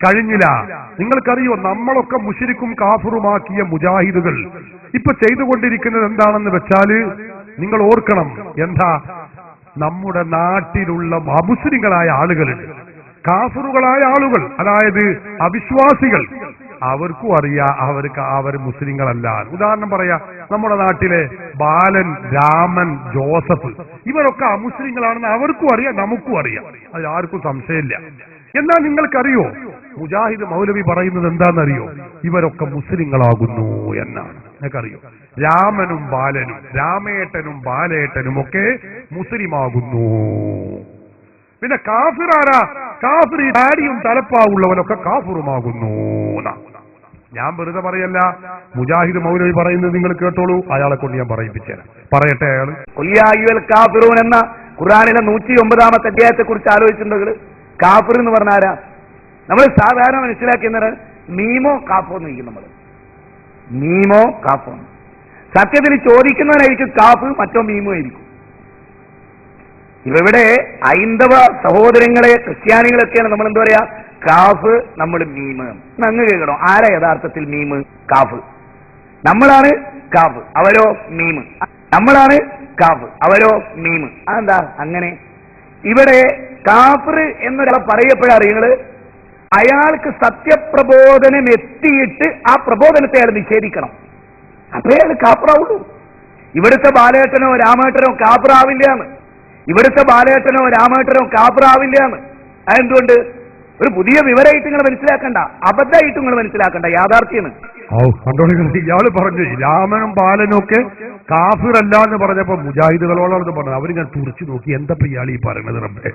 കഴിഞ്ഞില്ല. നിങ്ങൾക്കറിയോ, നമ്മളൊക്കെ മുശ്രിക്കും കാഫിറുമാക്കിയ മുജാഹിദുകൾ ഇപ്പൊ ചെയ്തുകൊണ്ടിരിക്കുന്നത് എന്താണെന്ന് വെച്ചാല് നിങ്ങൾ ഓർക്കണം. എന്താ? നമ്മുടെ നാട്ടിലുള്ള അമുസ്ലിങ്ങളായ ആളുകളുണ്ട്, കാഫിറുകളായ ആളുകൾ, അതായത് അവിശ്വാസികൾ. അവർക്കും അറിയാം അവർ മുസ്ലിങ്ങളല്ല. ഉദാഹരണം പറയാ, നമ്മുടെ നാട്ടിലെ ബാലൻ, രാമൻ, ജോസഫ്, ഇവരൊക്കെ അമുസ്ലിങ്ങളാണെന്ന് അവർക്കും അറിയാം, നമുക്കും അറിയാം. അത് ആർക്കും സംശയമില്ല. എന്നാൽ നിങ്ങൾക്കറിയോ, മുജാഹിദ് മൗലവി പറയുന്നത് എന്താണെന്നറിയോ? ഇവരൊക്കെ മുസ്ലിങ്ങളാകുന്നു എന്നാണ്. നിങ്ങൾക്കറിയോ, രാമനും ബാലനും, രാമേട്ടനും ബാലേട്ടനും ഒക്കെ മുസ്ലിമാകുന്നു. പിന്നെ കാഫിർ ആരാ? കാഫിർ ഡാഡിയും തലപ്പാവുള്ളവനൊക്കെ കാഫിറുമാകുന്നു. ഞാൻ വെറുതെ പറയല്ല, മുജാഹിദ് മൗലവി പറയുന്നത് നിങ്ങൾ കേട്ടോളൂ. അയാളെ കൊണ്ട് ഞാൻ പറയിപ്പിച്ചേരാം. പറയട്ടെ അയാൾ. കാഫിറൂൻ എന്ന ഖുർആനിലെ 109-ാമത്തെ അധ്യായത്തെ കുറിച്ച് ആലോചിച്ചിട്ടുണ്ട്. കാഫിർ എന്ന് പറഞ്ഞാരാ? നമ്മൾ സാധാരണ മനസ്സിലാക്കുന്നത് മീമോ കാഫോ എന്ന് ചോദിക്കും. നമ്മൾ മീമോ കാഫോ, സത്യത്തിൽ ചോദിക്കുന്നവനായിരിക്കും കാഫ്, മറ്റോ മീമോ ആയിരിക്കും. ഇവിടെ ഹൈന്ദവ സഹോദരങ്ങളെ, ക്രിസ്ത്യാനികളൊക്കെയാണ് നമ്മൾ എന്താ പറയാ, കാഫ്, നമ്മൾ മീമ്. അങ്ങ് കേൾക്കണോ, ആരാ യഥാർത്ഥത്തിൽ മീമ്? കാഫ്. നമ്മളാണ് കാഫ്, അവരോ മീമ്. നമ്മളാണ് കാഫ്, അവരോ മീമ്. അതെന്താ അങ്ങനെ? ഇവിടെ കാഫിർ എന്നൊരാളെ പറയപ്പെടാറിയങ്ങള് അയാൾക്ക് സത്യപ്രബോധനം എത്തിയിട്ട് ആ പ്രബോധനത്തെ അയാൾ നിഷേധിക്കണം, അപ്പേ അയാൾ കാഫിറാവുള്ളൂ. ഇവിടുത്തെ ബാലേട്ടനോ രാമേട്ടനോ കാഫിറാവില്ലാന്ന്. ഇവിടുത്തെ ബാലേട്ടനോ രാമേട്ടനോ കാഫിറാവില്ലാന്ന്. അതെന്തുകൊണ്ട്? ഒരു പുതിയ വിവരമായിട്ട് നിങ്ങൾ മനസ്സിലാക്കണ്ട, അബദ്ധമായിട്ട് നിങ്ങൾ മനസ്സിലാക്കണ്ട, യാഥാർത്ഥ്യമാണ്. ഇയാള് പറഞ്ഞു രാമനും ബാലനും ഒക്കെ കാഫിറല്ല എന്ന് പറഞ്ഞപ്പോ മുജാഹിദുകളോടാണെന്ന് പറഞ്ഞത്. അവരിങ്ങനെ തുറച്ചു നോക്കി, എന്താ ഇയാൾ ഈ പറയണത്? റബ്ബേ,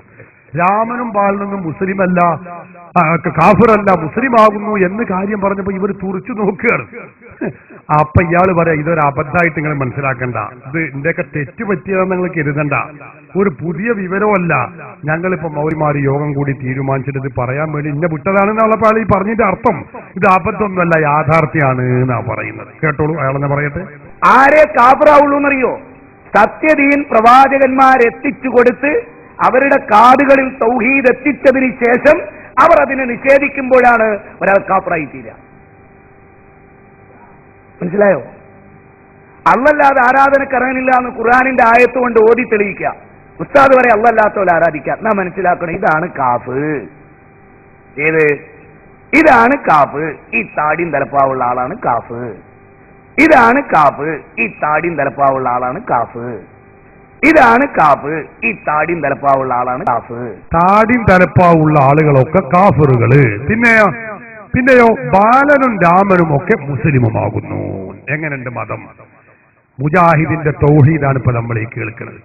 രാമനും ബാലനൊന്നും മുസ്ലിം അല്ല, കാഫിറല്ല, മുസ്ലിം ആകുന്നു എന്ന് കാര്യം പറഞ്ഞപ്പോ ഇവർ തുറച്ചു നോക്കുകയാണ്. അപ്പൊ ഇയാള് പറയാ, ഇതൊരു അബദ്ധമായിട്ട് നിങ്ങൾ മനസ്സിലാക്കണ്ട, ഇത് ഇന്റെയൊക്കെ തെറ്റ് പറ്റിയതെന്ന് നിങ്ങൾ കരുതണ്ട, ഒരു പുതിയ വിവരമല്ല, ഞങ്ങളിപ്പോ മൗലിമാര് യോഗം കൂടി തീരുമാനിച്ചിട്ട് ഇത് പറയാൻ വേണ്ടി ഇന്നെ വിട്ടതാണെന്നുള്ളപ്പോൾ അയാൾ ഈ പറഞ്ഞതിന്റെ അർത്ഥം ഇത് അബദ്ധമൊന്നുമല്ല, യാഥാർത്ഥ്യമാണ് എന്നാ പറയുന്നത്. കേട്ടോളൂ, അയാളെന്നെ പറയട്ടെ. ആരെ കാഫിറാവുള്ളൂ എന്നറിയോ? സത്യദീൻ പ്രവാചകന്മാരെത്തിച്ചു കൊടുത്ത് അവരുടെ കാതുകളിൽ തൗഹീദ് എത്തിച്ചതിന് ശേഷം അവർ അതിനെ നിഷേധിക്കുമ്പോഴാണ് ഒരാൾ കാഫിറായി തീരുക. മനസ്സിലായോ? അള്ളല്ലാതെ ആരാധനക്കറിയില്ല എന്ന് ഖുർആനിന്റെ ആയത്ത് കൊണ്ട് ഓതി തെളിയിക്കുക. ഉസ്താദ് വരെ അള്ളല്ലാത്തവരെ ആരാധിക്കുക. നാം മനസ്സിലാക്കണം, ഇതാണ് കാഫ്. ഏത്? ഇതാണ് കാഫ്. ഈ താടിയും തലപ്പാവുള്ള ആളാണ് കാഫ്. ഇതാണ് കാഫ്. ഈ താടിയും തലപ്പാവുള്ള ആളാണ് കാഫ്. ഇതാണ് കാഫ്. ഈ താടിയും തലപ്പാവുള്ള ആളാണ് കാഫ്. താടിയും തലപ്പാവുള്ള ആളുകളൊക്കെ കാഫിറുകള്. പിന്നെയോ ബാലനും രാമനും ഒക്കെ മുസ്ലിമുമാകുന്നു. എങ്ങനെയുണ്ട് മതം? മുജാഹിദിന്റെ തൗഹീദാണ് ഇപ്പൊ നമ്മൾ ഈ കേൾക്കുന്നത്.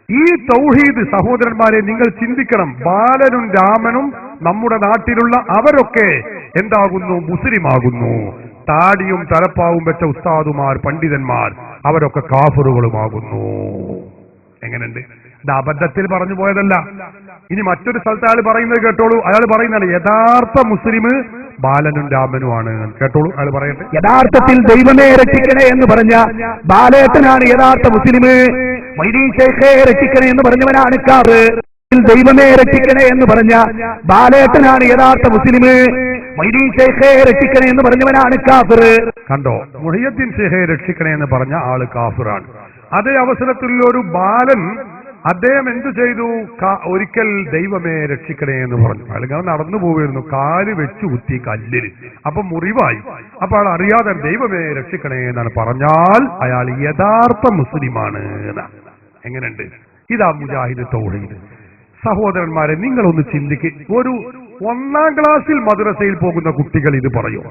ഈ തൗഹീദ് സഹോദരന്മാരെ നിങ്ങൾ ചിന്തിക്കണം. ബാലനും രാമനും നമ്മുടെ നാട്ടിലുള്ള അവരൊക്കെ എന്താകുന്നു? മുസ്ലിമാകുന്നു. താടിയും തലപ്പാവും വെച്ച ഉസ്താദുമാർ, പണ്ഡിതന്മാർ, അവരൊക്കെ കാഫിറുകളുമാകുന്നു. എങ്ങനെയുണ്ട്? ഇത് അബദ്ധത്തിൽ പറഞ്ഞു പോയതല്ല. ഇനി മറ്റൊരു സ്ഥലത്ത് അയാൾ പറയുന്നത് കേട്ടോളൂ. അയാൾ പറയുന്നതാണ് യഥാർത്ഥ മുസ്ലിം ബാലനും രാമനുമാണ്. കേട്ടോളൂ, അയാൾ പറയട്ടെ. യഥാർത്ഥത്തിൽ ദൈവമേ രക്ഷിക്കണേ എന്ന് പറഞ്ഞ ബാലേട്ടനാണ് യഥാർത്ഥ മുസ്ലിം. മൊയ്തീൻ ശൈഖേ രക്ഷിക്കണേ എന്ന് പറഞ്ഞവനാണ് കാഫിർ. ദൈവമേ രക്ഷിക്കണേ എന്ന് പറഞ്ഞ ബാലേട്ടനാണ് യഥാർത്ഥ മുസ്ലിം. മൊയ്തീൻ ശൈഖേ രക്ഷിക്കണേ എന്ന് പറഞ്ഞവനാണ് കാഫിർ. കണ്ടോ? മുഹയ്യദ്ദീൻ ശൈഖേ രക്ഷിക്കണേ എന്ന് പറഞ്ഞ ആള് കാഫിറാണ്. അതേ അവസരത്തിൽ ഒരു ബാലൻ അദ്ദേഹം എന്തു ചെയ്തു? ഒരിക്കൽ ദൈവമേ രക്ഷിക്കണേ എന്ന് പറഞ്ഞു. അയാൾ നടന്നു പോവുമായിരുന്നു, കാല് വെച്ചു കുത്തി കല്ലിൽ, അപ്പൊ മുറിവായി. അപ്പൊ അയാൾ അറിയാതെ ദൈവമേ രക്ഷിക്കണേ എന്നാണ് പറഞ്ഞാൽ അയാൾ യഥാർത്ഥ മുസ്ലിമാണ്. എങ്ങനെയുണ്ട്? ഇതാ മുജാഹിദ് തൗഹീദ്. സഹോദരന്മാരെ, നിങ്ങളൊന്ന് ചിന്തിക്കുക. ഒരു 1ാം ക്ലാസ്സിൽ മദ്രസയിൽ പോകുന്ന കുട്ടികൾ ഇത് പറയും.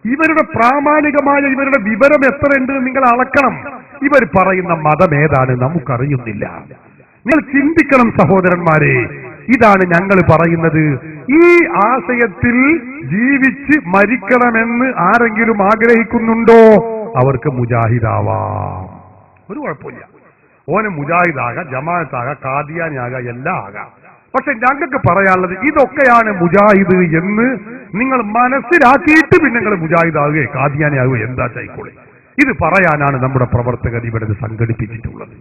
ഇവരുടെ പ്രാമാണികമായ ഇവരുടെ വിവരം എത്രയുണ്ട് നിങ്ങൾ അളക്കണം. ഇവർ പറയുന്ന മതം ഏതാണ് നമുക്കറിയുന്നില്ല. നിങ്ങൾ ചിന്തിക്കണം സഹോദരന്മാരെ. ഇതാണ് ഞങ്ങൾ പറയുന്നത്. ഈ ആശയത്തിൽ ജീവിച്ച് മരിക്കണമെന്ന് ആരെങ്കിലും ആഗ്രഹിക്കുന്നുണ്ടോ? അവർക്ക് മുജാഹിദാവാം, ഒരു കുഴപ്പമില്ല. ഓന് മുജാഹിദാകാം, ജമാഅത്താകാം, ഖാദിയാനിയാകാം, എല്ലാം ആകാം. പക്ഷെ ഞങ്ങൾക്ക് പറയാനുള്ളത് ഇതൊക്കെയാണ് മുജാഹിദ് എന്ന് നിങ്ങൾ മനസ്സിലാക്കിയിട്ട് പിന്നെ നിങ്ങൾ മുജാഹിദാകുകയോ ഖാദിയാനിയാകുകയോ എന്താ ചെയ്യിക്കോളെ. ഇത് പറയാനാണ് നമ്മുടെ പ്രവർത്തകർ ഇവിടെ സംഘടിപ്പിച്ചിട്ടുള്ളത്.